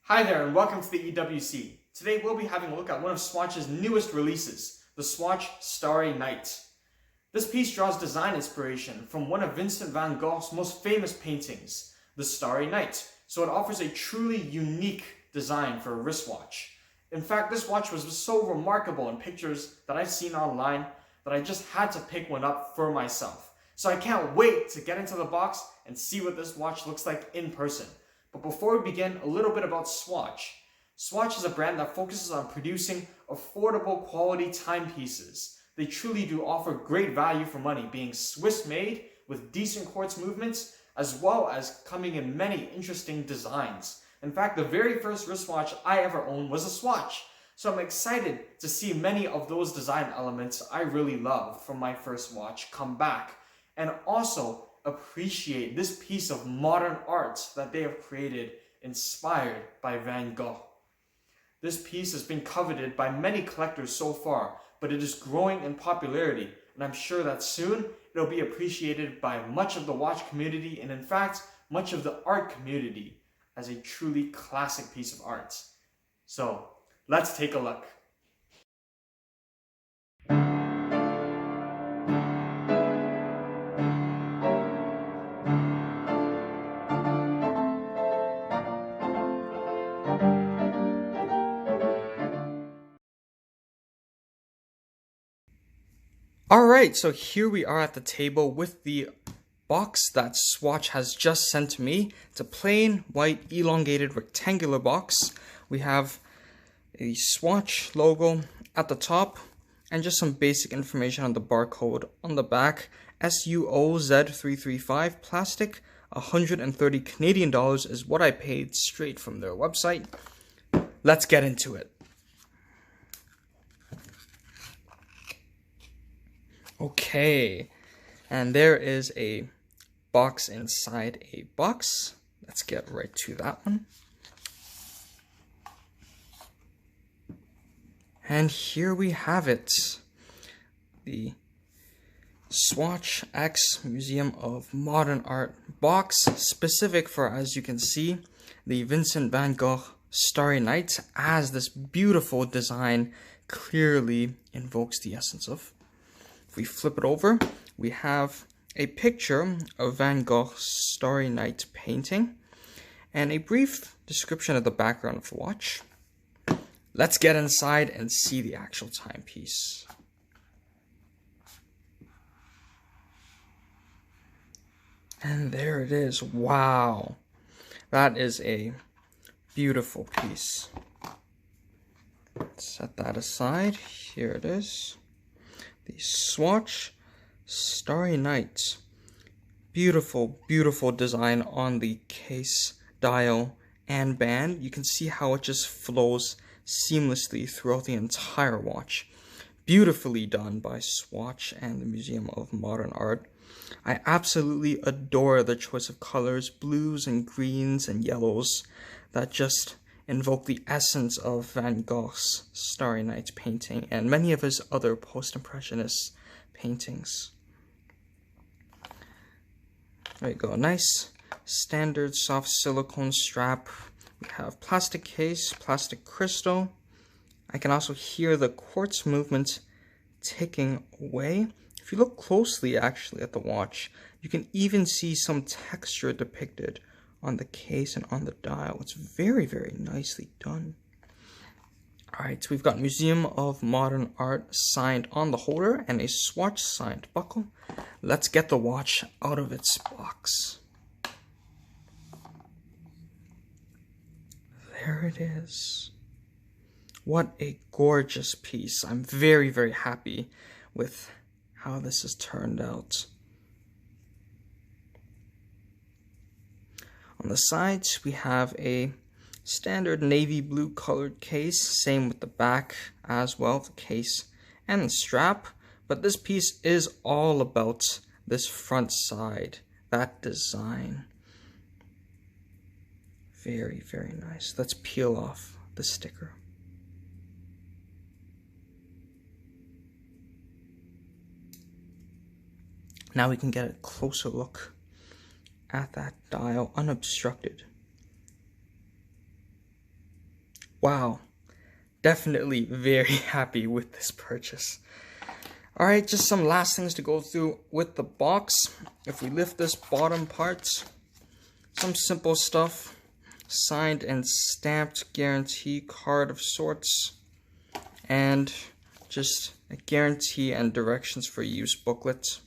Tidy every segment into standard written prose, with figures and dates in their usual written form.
Hi there and welcome to the EWC. Today we'll be having a look at one of Swatch's newest releases, the Swatch Starry Night. This piece draws design inspiration from one of Vincent van Gogh's most famous paintings, the Starry Night, so it offers a truly unique design for a wristwatch. In fact, this watch was so remarkable in pictures that I've seen online that I just had to pick one up for myself. So I can't wait to get into the box and see what this watch looks like in person. But before we begin, a little bit about Swatch. Swatch is a brand that focuses on producing affordable quality timepieces. They truly do offer great value for money, being Swiss-made with decent quartz movements, as well as coming in many interesting designs. In fact, the very first wristwatch I ever owned was a Swatch. So I'm excited to see many of those design elements I really loved from my first watch come back, and also appreciate this piece of modern art that they have created inspired by Van Gogh. This piece has been coveted by many collectors so far, but it is growing in popularity, and I'm sure that soon it'll be appreciated by much of the watch community and in fact much of the art community as a truly classic piece of art. So let's take a look. Alright, so here we are at the table with the box that Swatch has just sent to me. It's a plain, white, elongated, rectangular box. We have a Swatch logo at the top and just some basic information on the barcode on the back. SUOZ335 plastic, 130 Canadian dollars is what I paid straight from their website. Let's get into it. Okay, and there is a box inside a box. Let's get right to that one. And here we have it. The Swatch X Museum of Modern Art box, specific for, as you can see, the Vincent van Gogh Starry Night, as this beautiful design clearly invokes the essence of. If we flip it over, we have a picture of Van Gogh's Starry Night painting and a brief description of the background of the watch. Let's get inside and see the actual timepiece. And there it is. Wow. That is a beautiful piece. Let's set that aside. Here it is. The Swatch Starry Night. Beautiful, beautiful design on the case, dial, and band. You can see how it just flows seamlessly throughout the entire watch. Beautifully done by Swatch and the Museum of Modern Art. I absolutely adore the choice of colors, blues and greens and yellows, that just invoke the essence of Van Gogh's Starry Night painting and many of his other post-impressionist paintings. There you go, nice standard soft silicone strap. We have plastic case, plastic crystal. I can also hear the quartz movement ticking away. If you look closely actually at the watch, you can even see some texture depicted on the case and on the dial. It's very, very nicely done. Alright, so we've got Museum of Modern Art signed on the holder and a Swatch signed buckle. Let's get the watch out of its box. There it is. What a gorgeous piece. I'm very, very happy with how this has turned out. On the sides, we have a standard navy blue colored case, same with the back as well, the case and the strap. But this piece is all about this front side, that design. Very, very nice. Let's peel off the sticker. Now we can get a closer look. at that dial unobstructed. Wow, definitely very happy with this purchase. Alright, just some last things to go through with the box. If we lift this bottom part, some simple stuff. Signed and stamped guarantee card of sorts. And just a guarantee and directions for use booklet.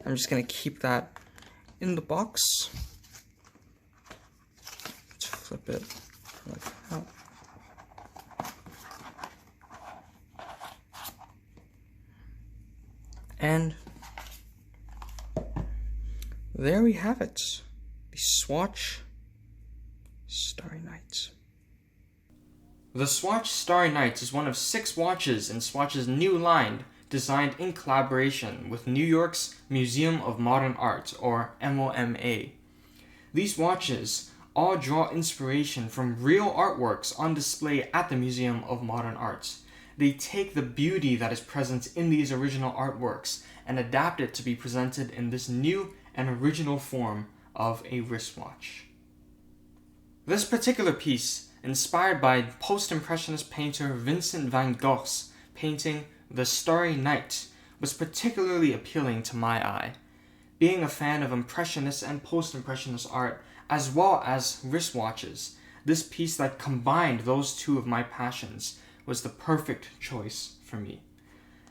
I'm just going to keep that in the box. Let's flip it like that. And there we have it, the Swatch Starry Night. The Swatch Starry Night is one of 6 watches in Swatch's new line, designed in collaboration with New York's Museum of Modern Art, or MoMA. These watches all draw inspiration from real artworks on display at the Museum of Modern Art. They take the beauty that is present in these original artworks and adapt it to be presented in this new and original form of a wristwatch. This particular piece, inspired by post-impressionist painter Vincent van Gogh's painting The Starry Night, was particularly appealing to my eye. Being a fan of impressionist and post-impressionist art, as well as wristwatches, this piece that combined those two of my passions was the perfect choice for me.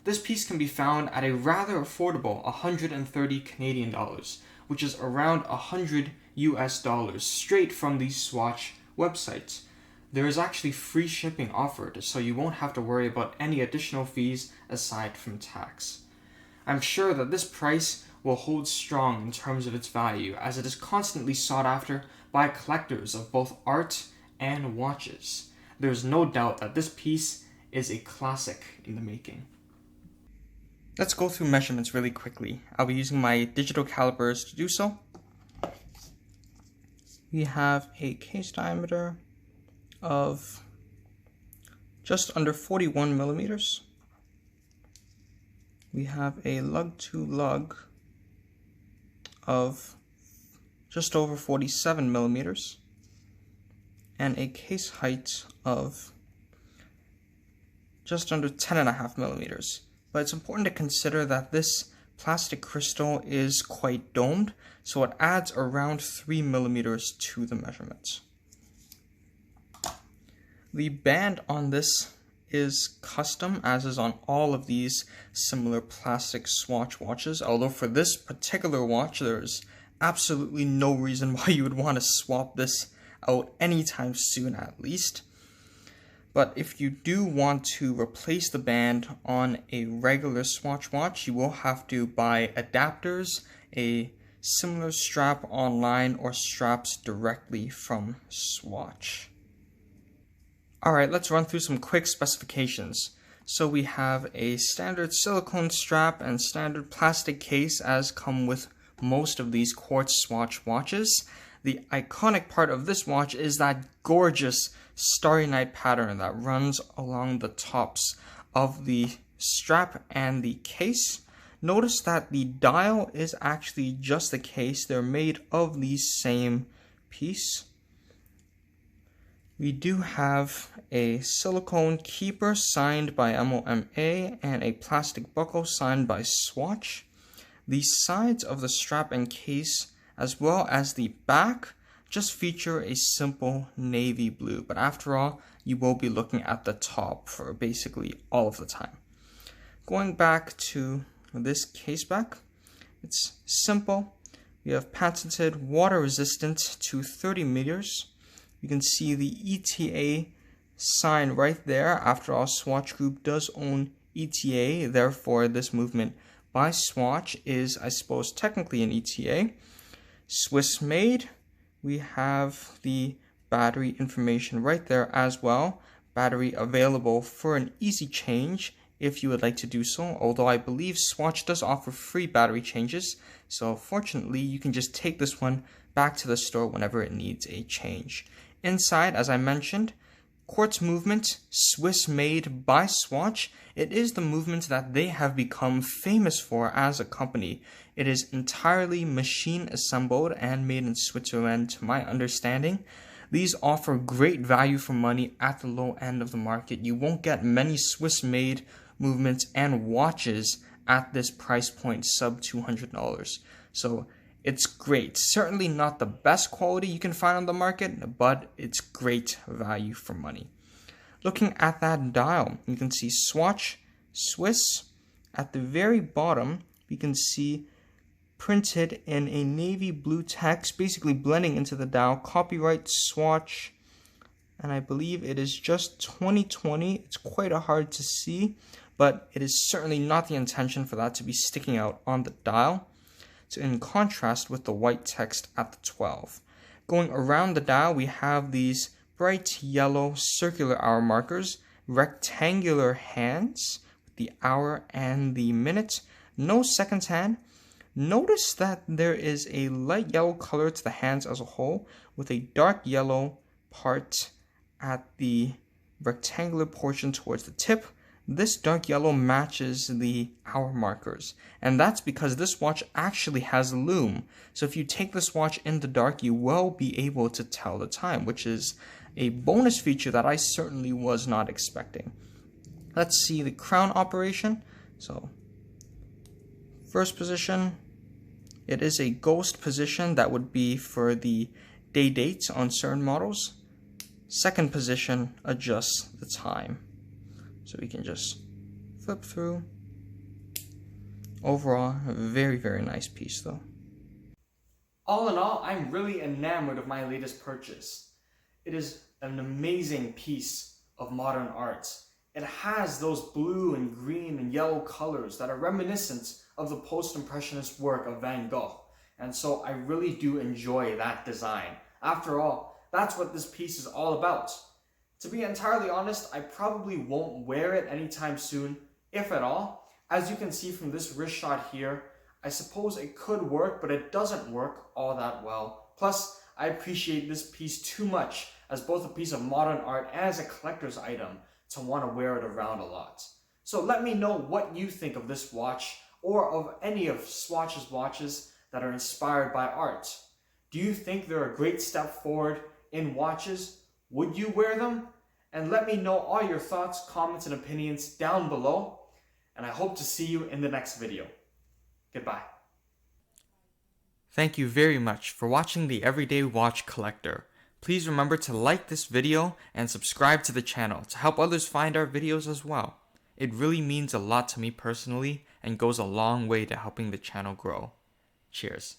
This piece can be found at a rather affordable 130 Canadian dollars, which is around $100 US straight from the Swatch website. There is actually free shipping offered, so you won't have to worry about any additional fees aside from tax. I'm sure that this price will hold strong in terms of its value, as it is constantly sought after by collectors of both art and watches. There's no doubt that this piece is a classic in the making. Let's go through measurements really quickly. I'll be using my digital calipers to do so. We have a case diameter of just under 41 millimeters. We have a lug to lug of just over 47 millimeters. And a case height of just under 10.5 millimeters. But it's important to consider that this plastic crystal is quite domed, so it adds around 3 millimeters to the measurement. The band on this is custom, as is on all of these similar plastic Swatch watches, although for this particular watch there's absolutely no reason why you would want to swap this out anytime soon, at least. But if you do want to replace the band on a regular Swatch watch, you will have to buy adapters, a similar strap online, or straps directly from Swatch. Alright, let's run through some quick specifications. So we have a standard silicone strap and standard plastic case, as come with most of these quartz Swatch watches. The iconic part of this watch is that gorgeous Starry Night pattern that runs along the tops of the strap and the case. Notice that the dial is actually just the case. They're made of the same piece. We do have a silicone keeper signed by MoMA and a plastic buckle signed by Swatch. The sides of the strap and case, as well as the back, just feature a simple navy blue, but after all, you will be looking at the top for basically all of the time. Going back to this case back, it's simple. We have patented water resistant to 30 meters. You can see the ETA sign right there. After all, Swatch Group does own ETA, therefore this movement by Swatch is, I suppose, technically an ETA. Swiss made. We have the battery information right there as well. Battery available for an easy change if you would like to do so, although I believe Swatch does offer free battery changes, so fortunately you can just take this one back to the store whenever it needs a change. Inside, as I mentioned, quartz movement, Swiss made by Swatch. It is the movement that they have become famous for as a company. It is entirely machine assembled and made in Switzerland, to my understanding. These offer great value for money at the low end of the market. You won't get many Swiss-made movements and watches at this price point, sub $200. So it's great. Certainly not the best quality you can find on the market, but it's great value for money. Looking at that dial, you can see Swatch, Swiss. At the very bottom, you can see printed in a navy blue text, basically blending into the dial, copyright Swatch, and I believe it is just 2020. It's quite hard to see, but it is certainly not the intention for that to be sticking out on the dial. So in contrast with the white text at the 12. Going around the dial, we have these bright yellow circular hour markers, rectangular hands with the hour and the minute, no seconds hand. Notice that there is a light yellow color to the hands as a whole, with a dark yellow part at the rectangular portion towards the tip. This dark yellow matches the hour markers, and that's because this watch actually has lume. So if you take this watch in the dark, you will be able to tell the time, which is a bonus feature that I certainly was not expecting. Let's see the crown operation. So first position, it is a ghost position that would be for the day dates on certain models. Second position adjusts the time. So we can just flip through. Overall, a very, very nice piece though. All in all, I'm really enamored of my latest purchase. It is an amazing piece of modern art. It has those blue and green and yellow colors that are reminiscent of the post-impressionist work of Van Gogh. And so I really do enjoy that design. After all, that's what this piece is all about. To be entirely honest, I probably won't wear it anytime soon, if at all. As you can see from this wrist shot here, I suppose it could work, but it doesn't work all that well. Plus, I appreciate this piece too much as both a piece of modern art and as a collector's item to want to wear it around a lot. So let me know what you think of this watch or of any of Swatch's watches that are inspired by art. Do you think they're a great step forward in watches? Would you wear them? And let me know all your thoughts, comments, and opinions down below. And I hope to see you in the next video. Goodbye. Thank you very much for watching the Everyday Watch Collector. Please remember to like this video and subscribe to the channel to help others find our videos as well. It really means a lot to me personally and goes a long way to helping the channel grow. Cheers.